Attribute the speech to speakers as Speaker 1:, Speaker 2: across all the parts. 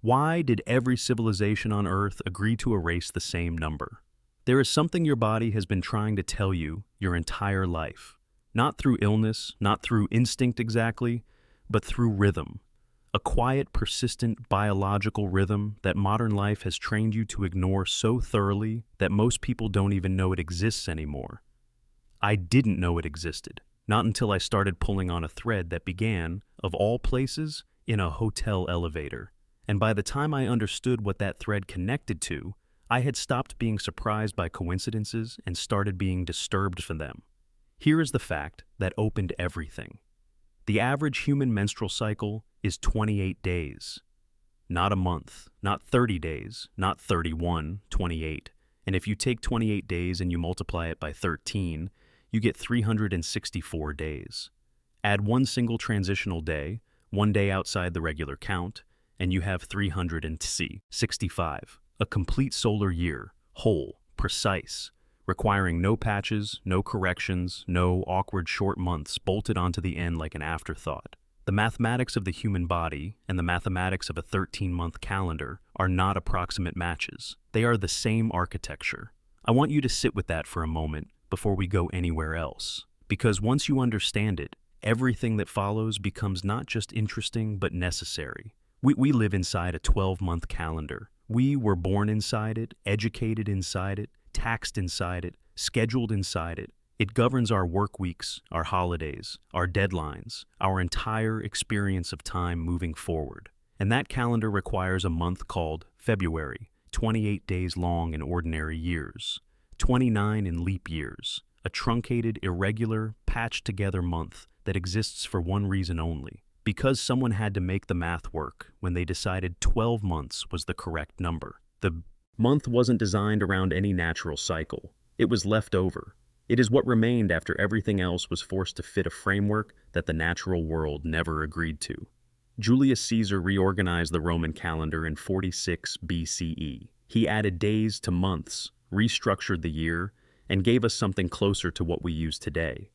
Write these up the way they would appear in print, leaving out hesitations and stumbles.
Speaker 1: Why did every civilization on Earth agree to erase the same number? There is something your body has been trying to tell you your entire life. Not through illness, not through instinct exactly, but through rhythm. A quiet, persistent biological rhythm that modern life has trained you to ignore so thoroughly that most people don't even know it exists anymore. I didn't know it existed, not until I started pulling on a thread that began, of all places, in a hotel elevator. And by the time I understood what that thread connected to, I had stopped being surprised by coincidences and started being disturbed for them. Here is the fact that opened everything. The average human menstrual cycle is 28 days. Not a month, not 30 days, not 31, 28. And if you take 28 days and you multiply it by 13, you get 364 days. Add one single transitional day, one day outside the regular count, and you have 365. A complete solar year, whole, precise, requiring no patches, no corrections, no awkward short months bolted onto the end like an afterthought. The mathematics of the human body and the mathematics of a 13-month calendar are not approximate matches. They are the same architecture. I want you to sit with that for a moment before we go anywhere else. Because once you understand it, everything that follows becomes not just interesting but necessary. We live inside a 12-month calendar. We were born inside it, educated inside it, taxed inside it, scheduled inside it. It governs our work weeks, our holidays, our deadlines, our entire experience of time moving forward. And that calendar requires a month called February, 28 days long in ordinary years, 29 in leap years, a truncated, irregular, patched-together month that exists for one reason only. Because someone had to make the math work when they decided 12 months was the correct number. The month wasn't designed around any natural cycle. It was left over. It is what remained after everything else was forced to fit a framework that the natural world never agreed to. Julius Caesar reorganized the Roman calendar in 46 BCE. He added days to months, restructured the year, and gave us something closer to what we use today.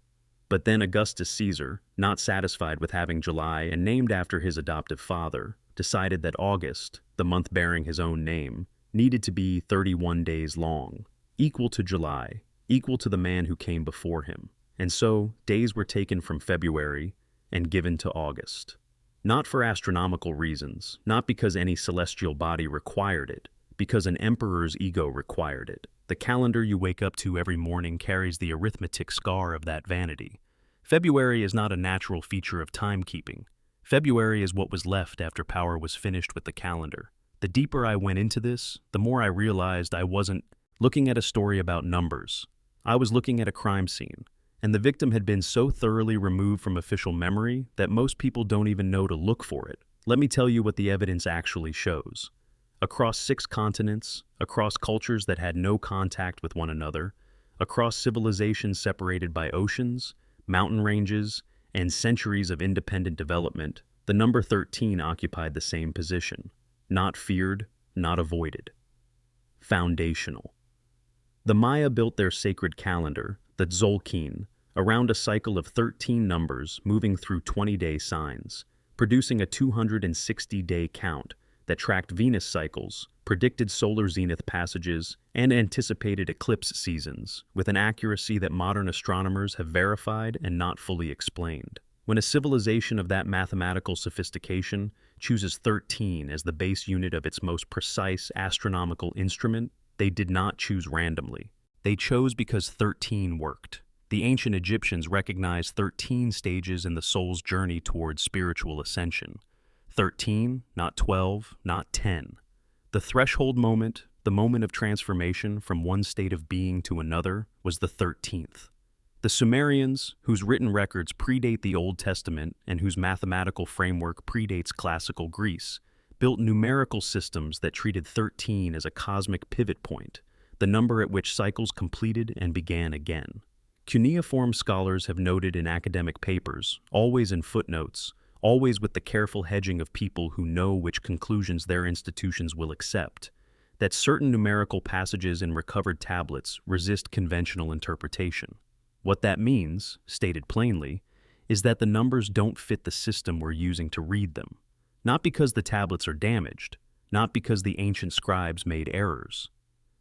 Speaker 1: But then Augustus Caesar, not satisfied with having July and named after his adoptive father, decided that August, the month bearing his own name, needed to be 31 days long, equal to July, equal to the man who came before him. And so, days were taken from February and given to August. Not for astronomical reasons, not because any celestial body required it, because an emperor's ego required it. The calendar you wake up to every morning carries the arithmetic scar of that vanity. February is not a natural feature of timekeeping. February is what was left after power was finished with the calendar. The deeper I went into this, the more I realized I wasn't looking at a story about numbers. I was looking at a crime scene, and the victim had been so thoroughly removed from official memory that most people don't even know to look for it. Let me tell you what the evidence actually shows. Across 6 continents, across cultures that had no contact with one another, across civilizations separated by oceans, mountain ranges, and centuries of independent development, the number 13 occupied the same position. Not feared, not avoided. Foundational. The Maya built their sacred calendar, the Tzolkin, around a cycle of 13 numbers moving through 20-day signs, producing a 260-day count that tracked Venus cycles, predicted solar zenith passages, and anticipated eclipse seasons with an accuracy that modern astronomers have verified and not fully explained. When a civilization of that mathematical sophistication chooses 13 as the base unit of its most precise astronomical instrument, they did not choose randomly. They chose because 13 worked. The ancient Egyptians recognized 13 stages in the soul's journey towards spiritual ascension. 13, not 12, not 10. The threshold moment, the moment of transformation from one state of being to another, was the 13th. The Sumerians, whose written records predate the Old Testament and whose mathematical framework predates classical Greece, built numerical systems that treated 13 as a cosmic pivot point, the number at which cycles completed and began again. Cuneiform scholars have noted in academic papers, always in footnotes, always with the careful hedging of people who know which conclusions their institutions will accept, that certain numerical passages in recovered tablets resist conventional interpretation. What that means, stated plainly, is that the numbers don't fit the system we're using to read them. Not because the tablets are damaged, not because the ancient scribes made errors.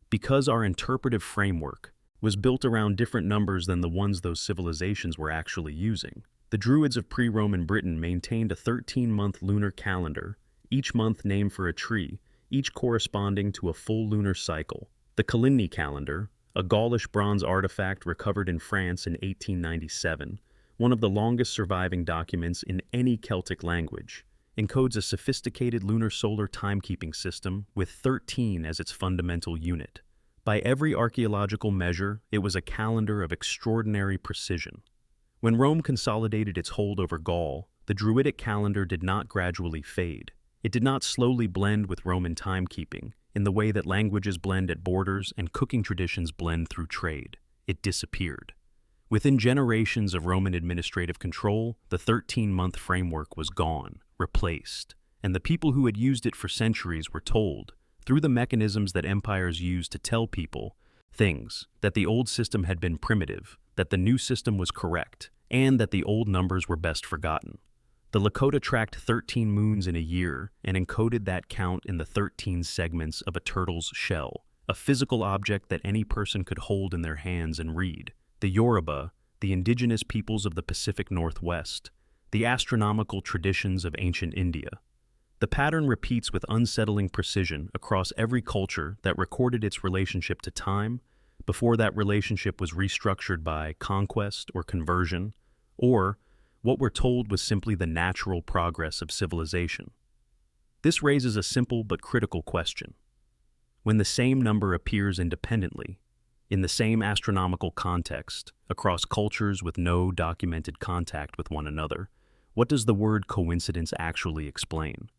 Speaker 1: Because our interpretive framework was built around different numbers than the ones those civilizations were actually using. The Druids of pre-Roman Britain maintained a 13-month lunar calendar, each month named for a tree, each corresponding to a full lunar cycle. The Calendar calendar, a Gaulish bronze artifact recovered in France in 1897, one of the longest surviving documents in any Celtic language, encodes a sophisticated lunar solar timekeeping system with 13 as its fundamental unit. By every archaeological measure, it was a calendar of extraordinary precision. When Rome consolidated its hold over Gaul, the Druidic calendar did not gradually fade. It did not slowly blend with Roman timekeeping, in the way that languages blend at borders and cooking traditions blend through trade. It disappeared. Within generations of Roman administrative control, the 13-month framework was gone, replaced, and the people who had used it for centuries were told, through the mechanisms that empires used to tell people things, that the old system had been primitive, that the new system was correct, and that the old numbers were best forgotten. The Lakota tracked 13 moons in a year and encoded that count in the 13 segments of a turtle's shell, a physical object that any person could hold in their hands and read. The Yoruba, the indigenous peoples of the Pacific Northwest, the astronomical traditions of ancient India. The pattern repeats with unsettling precision across every culture that recorded its relationship to time before that relationship was restructured by conquest or conversion, or what we're told was simply the natural progress of civilization. This raises a simple but critical question. When the same number appears independently, in the same astronomical context, across cultures with no documented contact with one another, what does the word coincidence actually explain?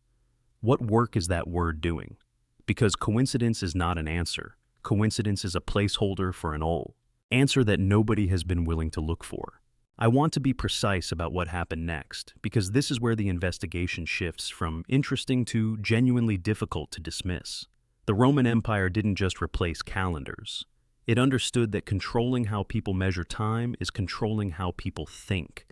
Speaker 1: What work is that word doing? Because coincidence is not an answer. Coincidence is a placeholder for an answer that nobody has been willing to look for. I want to be precise about what happened next, because this is where the investigation shifts from interesting to genuinely difficult to dismiss. The Roman Empire didn't just replace calendars. It understood that controlling how people measure time is controlling how people think.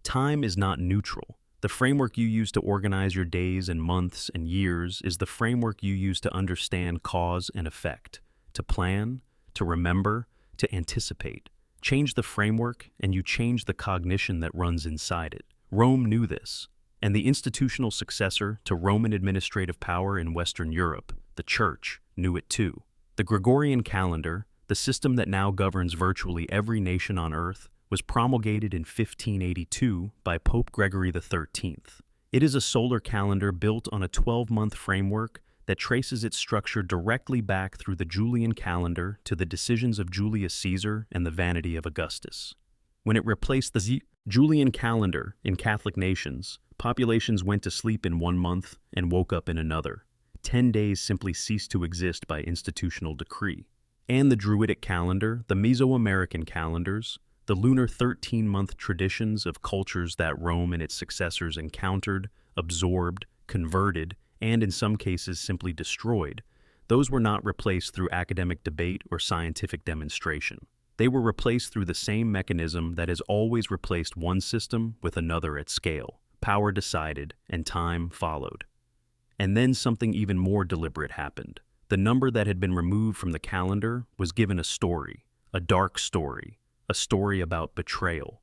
Speaker 1: Time is not neutral. The framework you use to organize your days and months and years is the framework you use to understand cause and effect, to plan, to remember, to anticipate. Change the framework, and you change the cognition that runs inside it. Rome knew this, and the institutional successor to Roman administrative power in Western Europe, the Church, knew it too. The Gregorian calendar, the system that now governs virtually every nation on Earth, was promulgated in 1582 by Pope Gregory XIII. It is a solar calendar built on a 12-month framework that traces its structure directly back through the Julian calendar to the decisions of Julius Caesar and the vanity of Augustus. When it replaced the Julian calendar in Catholic nations, populations went to sleep in one month and woke up in another. 10 days simply ceased to exist by institutional decree. And the Druidic calendar, the Mesoamerican calendars, the lunar 13-month traditions of cultures that Rome and its successors encountered, absorbed, converted, and in some cases simply destroyed, those were not replaced through academic debate or scientific demonstration. They were replaced through the same mechanism that has always replaced one system with another at scale. Power decided, and time followed. And then something even more deliberate happened. The number that had been removed from the calendar was given a story, a dark story, a story about betrayal.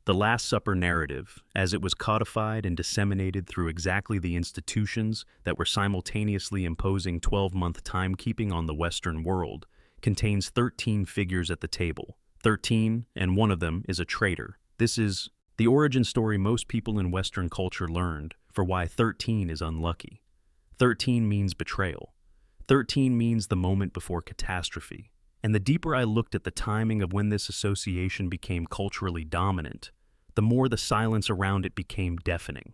Speaker 1: The Last Supper narrative, as it was codified and disseminated through exactly the institutions that were simultaneously imposing 12-month timekeeping on the Western world, contains 13 figures at the table. 13, and one of them is a traitor. This is the origin story most people in Western culture learned for why 13 is unlucky. 13 means betrayal. 13 means the moment before catastrophe. And the deeper I looked at the timing of when this association became culturally dominant, the more the silence around it became deafening.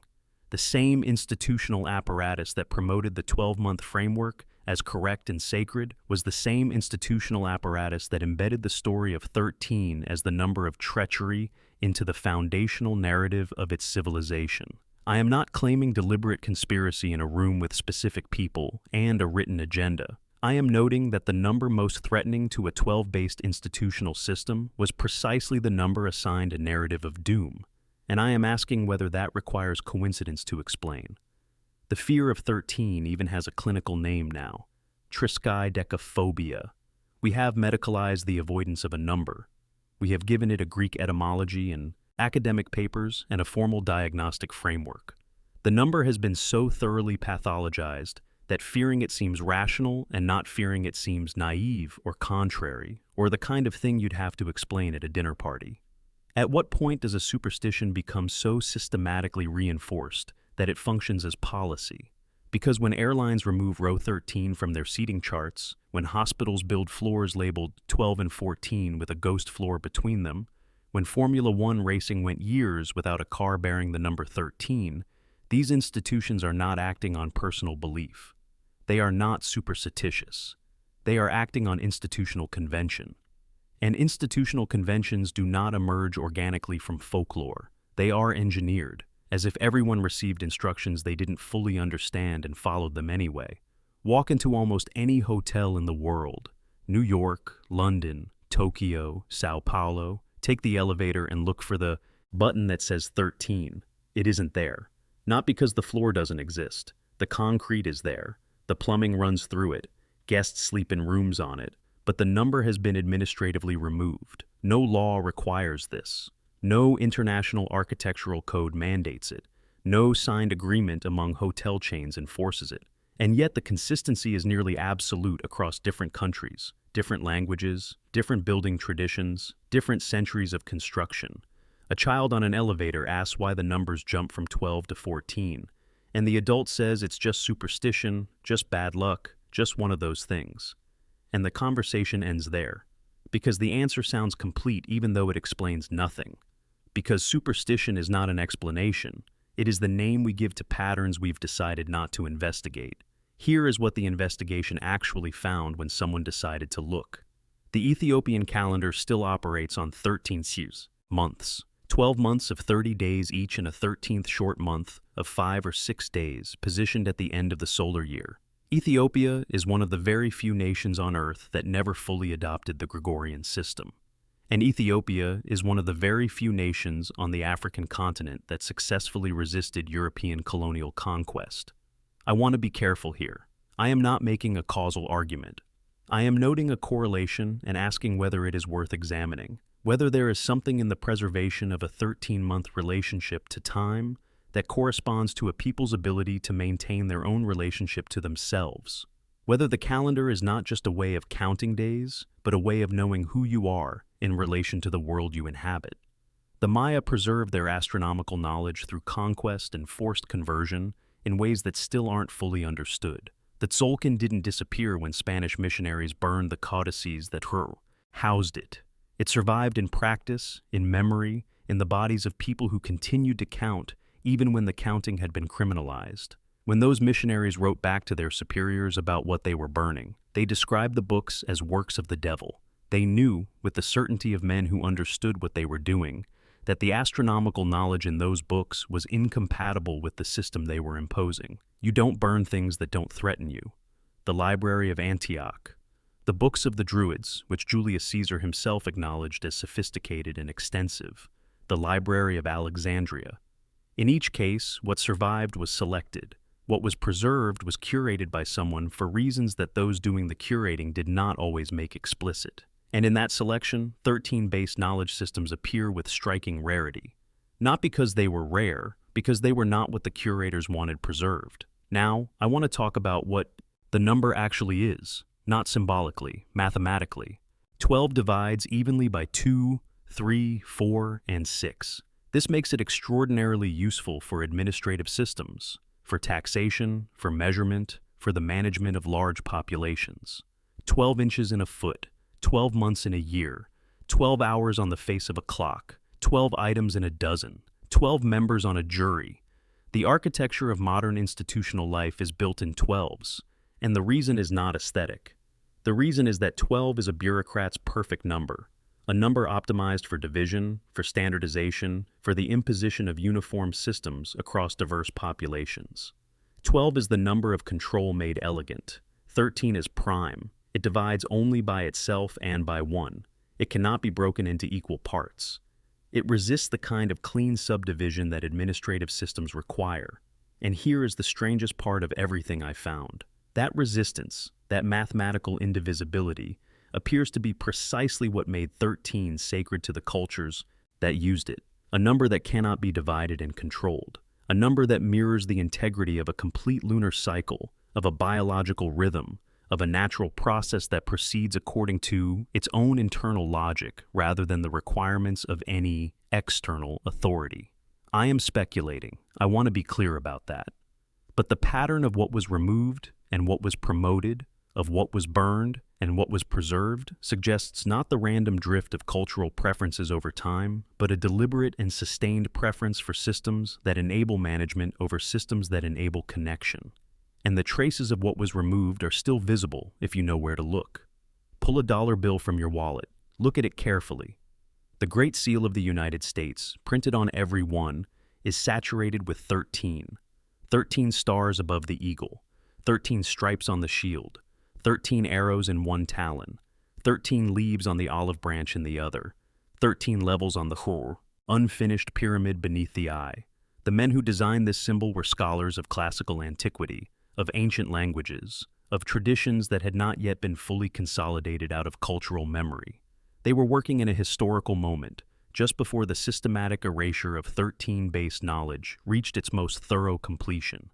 Speaker 1: The same institutional apparatus that promoted the 12-month framework as correct and sacred was the same institutional apparatus that embedded the story of 13 as the number of treachery into the foundational narrative of its civilization. I am not claiming deliberate conspiracy in a room with specific people and a written agenda. I am noting that the number most threatening to a 12-based institutional system was precisely the number assigned a narrative of doom, and I am asking whether that requires coincidence to explain. The fear of 13 even has a clinical name now: triskaidekaphobia. We have medicalized the avoidance of a number. We have given it a Greek etymology and academic papers and a formal diagnostic framework. The number has been so thoroughly pathologized that fearing it seems rational and not fearing it seems naive or contrary, or the kind of thing you'd have to explain at a dinner party. At what point does a superstition become so systematically reinforced that it functions as policy? Because when airlines remove row 13 from their seating charts, when hospitals build floors labeled 12 and 14 with a ghost floor between them, when Formula One racing went years without a car bearing the number 13, these institutions are not acting on personal belief. They are not superstitious. They are acting on institutional convention. And institutional conventions do not emerge organically from folklore. They are engineered, as if everyone received instructions they didn't fully understand and followed them anyway. Walk into almost any hotel in the world, New York, London, Tokyo, Sao Paulo, take the elevator and look for the button that says 13. It isn't there. Not because the floor doesn't exist. The concrete is there. The plumbing runs through it. Guests sleep in rooms on it. But the number has been administratively removed. No law requires this. No international architectural code mandates it. No signed agreement among hotel chains enforces it. And yet the consistency is nearly absolute across different countries, different languages, different building traditions, different centuries of construction. A child on an elevator asks why the numbers jump from 12 to 14, and the adult says it's just superstition, just bad luck, just one of those things. And the conversation ends there, because the answer sounds complete even though it explains nothing. Because superstition is not an explanation, it is the name we give to patterns we've decided not to investigate. Here is what the investigation actually found when someone decided to look. The Ethiopian calendar still operates on 13 months, 12 months of 30 days each and a 13th short month of 5 or 6 days positioned at the end of the solar year. Ethiopia is one of the very few nations on Earth that never fully adopted the Gregorian system. And Ethiopia is one of the very few nations on the African continent that successfully resisted European colonial conquest. I want to be careful here. I am not making a causal argument. I am noting a correlation and asking whether it is worth examining, whether there is something in the preservation of a 13-month relationship to time that corresponds to a people's ability to maintain their own relationship to themselves. Whether the calendar is not just a way of counting days, but a way of knowing who you are in relation to the world you inhabit. The Maya preserved their astronomical knowledge through conquest and forced conversion in ways that still aren't fully understood. The Tzolkin didn't disappear when Spanish missionaries burned the codices that housed it. It survived in practice, in memory, in the bodies of people who continued to count even when the counting had been criminalized. When those missionaries wrote back to their superiors about what they were burning, they described the books as works of the devil. They knew, with the certainty of men who understood what they were doing, that the astronomical knowledge in those books was incompatible with the system they were imposing. You don't burn things that don't threaten you. The Library of Antioch. The books of the Druids, which Julius Caesar himself acknowledged as sophisticated and extensive. The Library of Alexandria. In each case, what survived was selected. What was preserved was curated by someone for reasons that those doing the curating did not always make explicit. And in that selection, 13-based knowledge systems appear with striking rarity. Not because they were rare, because they were not what the curators wanted preserved. Now, I want to talk about what the number actually is, not symbolically, mathematically. 12 divides evenly by 2, 3, 4, and 6. This makes it extraordinarily useful for administrative systems, for taxation, for measurement, for the management of large populations. 12 inches in a foot, 12 months in a year, 12 hours on the face of a clock, 12 items in a dozen, 12 members on a jury. The architecture of modern institutional life is built in 12s, and the reason is not aesthetic. The reason is that 12 is a bureaucrat's perfect number, a number optimized for division, for standardization, for the imposition of uniform systems across diverse populations. 12 is the number of control made elegant. 13 is prime. It divides only by itself and by 1. It cannot be broken into equal parts. It resists the kind of clean subdivision that administrative systems require. And here is the strangest part of everything I found. That resistance, that mathematical indivisibility, appears to be precisely what made 13 sacred to the cultures that used it. A number that cannot be divided and controlled. A number that mirrors the integrity of a complete lunar cycle, of a biological rhythm, of a natural process that proceeds according to its own internal logic rather than the requirements of any external authority. I am speculating. I want to be clear about that. But the pattern of what was removed and what was promoted, of what was burned and what was preserved, suggests not the random drift of cultural preferences over time, but a deliberate and sustained preference for systems that enable management over systems that enable connection. And the traces of what was removed are still visible if you know where to look. Pull a dollar bill from your wallet. Look at it carefully. The Great Seal of the United States, printed on every one, is saturated with 13. 13 stars above the eagle, 13 stripes on the shield, 13 arrows in one talon, 13 leaves on the olive branch in the other, 13 levels on the khur, unfinished pyramid beneath the eye. The men who designed this symbol were scholars of classical antiquity, of ancient languages, of traditions that had not yet been fully consolidated out of cultural memory. They were working in a historical moment, just before the systematic erasure of 13-based knowledge reached its most thorough completion.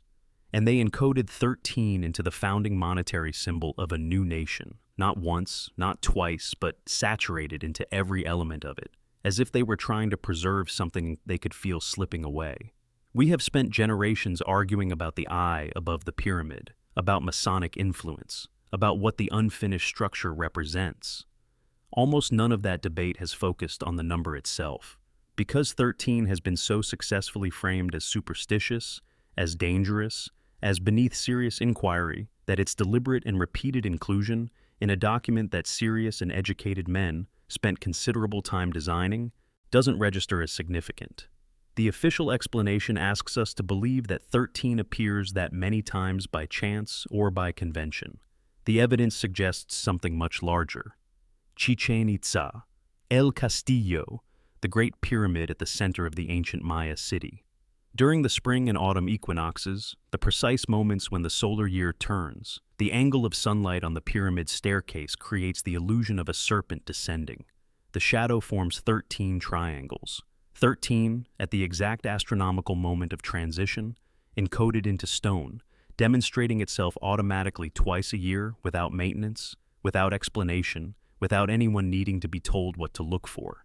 Speaker 1: And they encoded 13 into the founding monetary symbol of a new nation, not once, not twice, but saturated into every element of it, as if they were trying to preserve something they could feel slipping away. We have spent generations arguing about the eye above the pyramid, about Masonic influence, about what the unfinished structure represents. Almost none of that debate has focused on the number itself. Because 13 has been so successfully framed as superstitious, as dangerous, as beneath serious inquiry, that its deliberate and repeated inclusion in a document that serious and educated men spent considerable time designing doesn't register as significant. The official explanation asks us to believe that 13 appears that many times by chance or by convention. The evidence suggests something much larger. Chichen Itza, El Castillo, the great pyramid at the center of the ancient Maya city. During the spring and autumn equinoxes, the precise moments when the solar year turns, the angle of sunlight on the pyramid staircase creates the illusion of a serpent descending. The shadow forms 13 triangles. 13, at the exact astronomical moment of transition, encoded into stone, demonstrating itself automatically twice a year without maintenance, without explanation, without anyone needing to be told what to look for.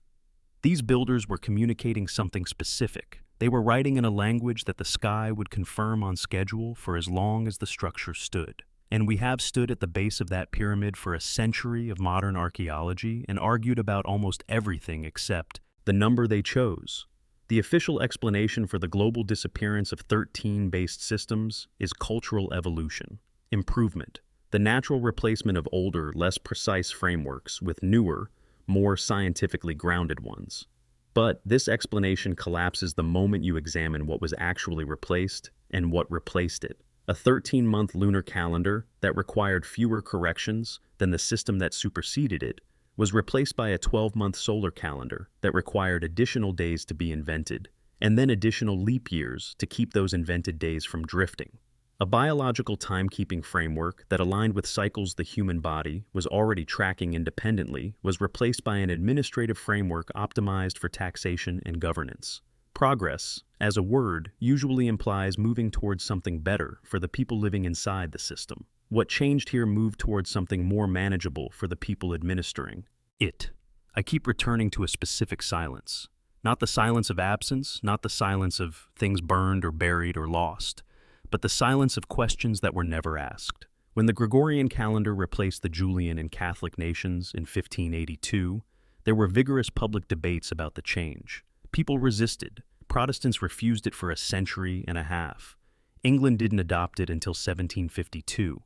Speaker 1: These builders were communicating something specific. They were writing in a language that the sky would confirm on schedule for as long as the structure stood. And we have stood at the base of that pyramid for a century of modern archaeology and argued about almost everything except the number they chose. The official explanation for the global disappearance of 13-based systems is cultural evolution, improvement, the natural replacement of older, less precise frameworks with newer, more scientifically grounded ones. But this explanation collapses the moment you examine what was actually replaced and what replaced it. A 13-month lunar calendar that required fewer corrections than the system that superseded it was replaced by a 12-month solar calendar that required additional days to be invented, and then additional leap years to keep those invented days from drifting. A biological timekeeping framework that aligned with cycles the human body was already tracking independently was replaced by an administrative framework optimized for taxation and governance. Progress, as a word, usually implies moving towards something better for the people living inside the system. What changed here moved towards something more manageable for the people administering it. I keep returning to a specific silence. Not the silence of absence, not the silence of things burned or buried or lost, but the silence of questions that were never asked. When the Gregorian calendar replaced the Julian in Catholic nations in 1582, there were vigorous public debates about the change. People resisted. Protestants refused it for a century and a half. England didn't adopt it until 1752.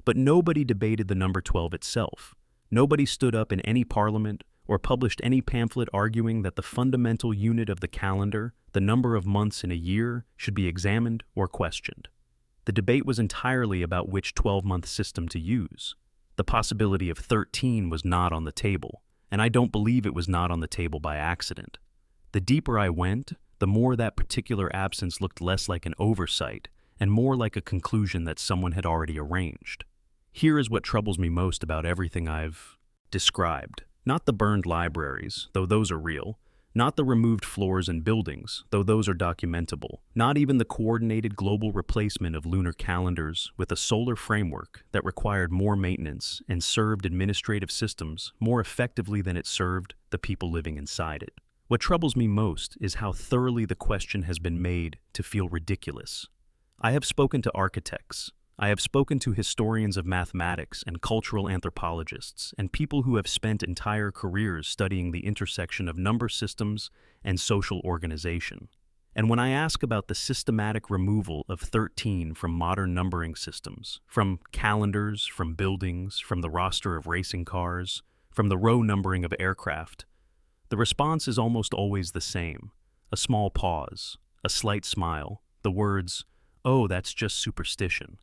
Speaker 1: But nobody debated the number 12 itself. Nobody stood up in any parliament or published any pamphlet arguing that the fundamental unit of the calendar, the number of months in a year, should be examined or questioned. The debate was entirely about which 12-month system to use. The possibility of 13 was not on the table, and I don't believe it was not on the table by accident. The deeper I went, the more that particular absence looked less like an oversight and more like a conclusion that someone had already arranged. Here is what troubles me most about everything I've described. Not the burned libraries, though those are real. Not the removed floors and buildings, though those are documentable. Not even the coordinated global replacement of lunar calendars with a solar framework that required more maintenance and served administrative systems more effectively than it served the people living inside it. What troubles me most is how thoroughly the question has been made to feel ridiculous. I have spoken to architects. I have spoken to historians of mathematics and cultural anthropologists and people who have spent entire careers studying the intersection of number systems and social organization. And when I ask about the systematic removal of 13 from modern numbering systems, from calendars, from buildings, from the roster of racing cars, from the row numbering of aircraft, the response is almost always the same. A small pause, a slight smile, the words, "Oh, that's just superstition,"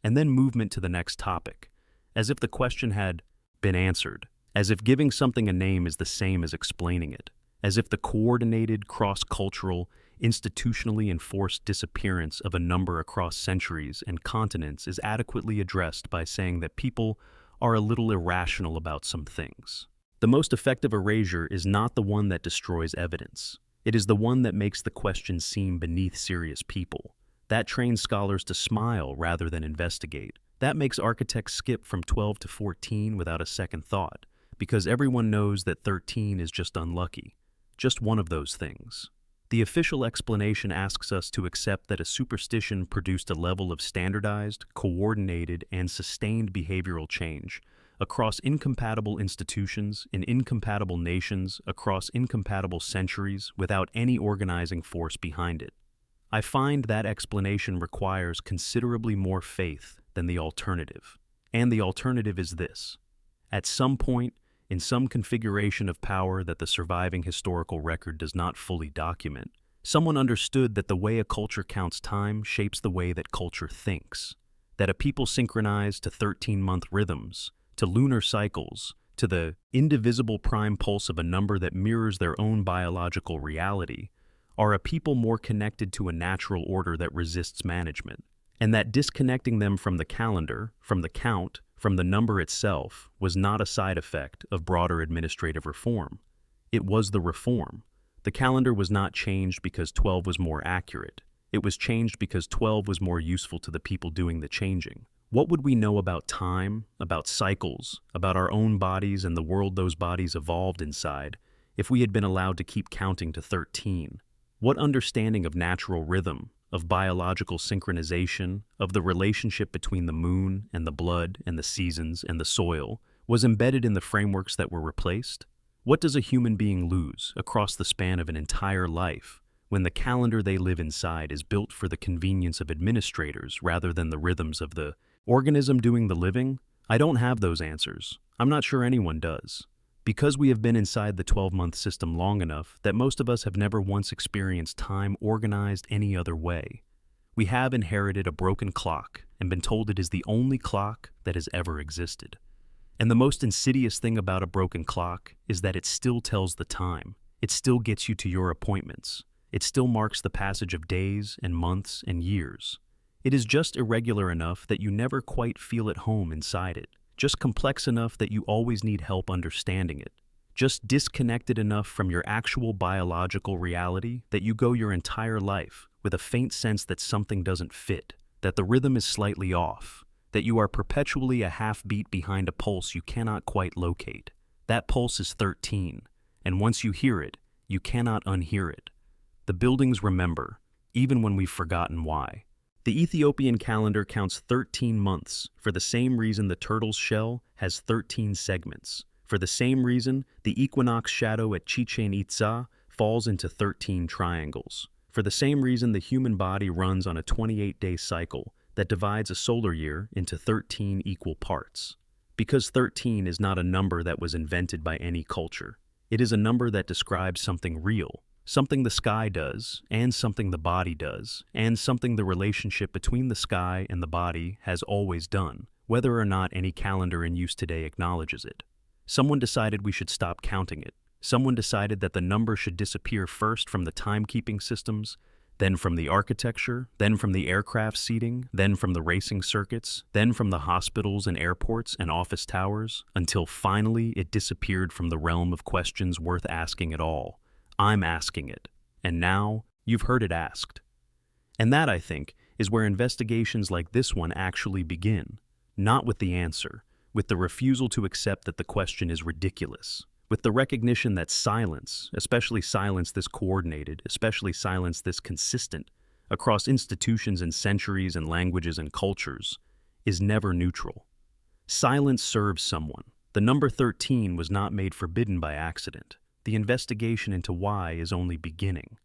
Speaker 1: and then movement to the next topic, as if the question had been answered, as if giving something a name is the same as explaining it, as if the coordinated, cross-cultural, institutionally enforced disappearance of a number across centuries and continents is adequately addressed by saying that people are a little irrational about some things. The most effective erasure is not the one that destroys evidence. It is the one that makes the question seem beneath serious people. That trains scholars to smile rather than investigate. That makes architects skip from 12 to 14 without a second thought, because everyone knows that 13 is just unlucky, just one of those things. The official explanation asks us to accept that a superstition produced a level of standardized, coordinated, and sustained behavioral change across incompatible institutions, in incompatible nations, across incompatible centuries, without any organizing force behind it. I find that explanation requires considerably more faith than the alternative. And the alternative is this. At some point, in some configuration of power that the surviving historical record does not fully document, someone understood that the way a culture counts time shapes the way that culture thinks. That a people synchronized to 13-month rhythms, to lunar cycles, to the indivisible prime pulse of a number that mirrors their own biological reality, are a people more connected to a natural order that resists management, and that disconnecting them from the calendar, from the count, from the number itself, was not a side effect of broader administrative reform. It was the reform. The calendar was not changed because 12 was more accurate. It was changed because 12 was more useful to the people doing the changing. What would we know about time, about cycles, about our own bodies and the world those bodies evolved inside, if we had been allowed to keep counting to 13? What understanding of natural rhythm, of biological synchronization, of the relationship between the moon and the blood and the seasons and the soil was embedded in the frameworks that were replaced? What does a human being lose across the span of an entire life when the calendar they live inside is built for the convenience of administrators rather than the rhythms of the organism doing the living? I don't have those answers. I'm not sure anyone does. Because we have been inside the 12-month system long enough that most of us have never once experienced time organized any other way. We have inherited a broken clock and been told it is the only clock that has ever existed. And the most insidious thing about a broken clock is that it still tells the time. It still gets you to your appointments. It still marks the passage of days and months and years. It is just irregular enough that you never quite feel at home inside it. Just complex enough that you always need help understanding it. Just disconnected enough from your actual biological reality that you go your entire life with a faint sense that something doesn't fit, that the rhythm is slightly off, that you are perpetually a half beat behind a pulse you cannot quite locate. That pulse is 13, and once you hear it, you cannot unhear it. The buildings remember, even when we've forgotten why. The Ethiopian calendar counts 13 months for the same reason the turtle's shell has 13 segments. For the same reason, the equinox shadow at Chichen Itza falls into 13 triangles. For the same reason, the human body runs on a 28-day cycle that divides a solar year into 13 equal parts. Because 13 is not a number that was invented by any culture. It is a number that describes something real. Something the sky does, and something the body does, and something the relationship between the sky and the body has always done, whether or not any calendar in use today acknowledges it. Someone decided we should stop counting it. Someone decided that the number should disappear first from the timekeeping systems, then from the architecture, then from the aircraft seating, then from the racing circuits, then from the hospitals and airports and office towers, until finally it disappeared from the realm of questions worth asking at all. I'm asking it. And now, you've heard it asked. And that, I think, is where investigations like this one actually begin. Not with the answer, with the refusal to accept that the question is ridiculous, with the recognition that silence, especially silence this coordinated, especially silence this consistent, across institutions and centuries and languages and cultures, is never neutral. Silence serves someone. The number 13 was not made forbidden by accident. The investigation into why is only beginning.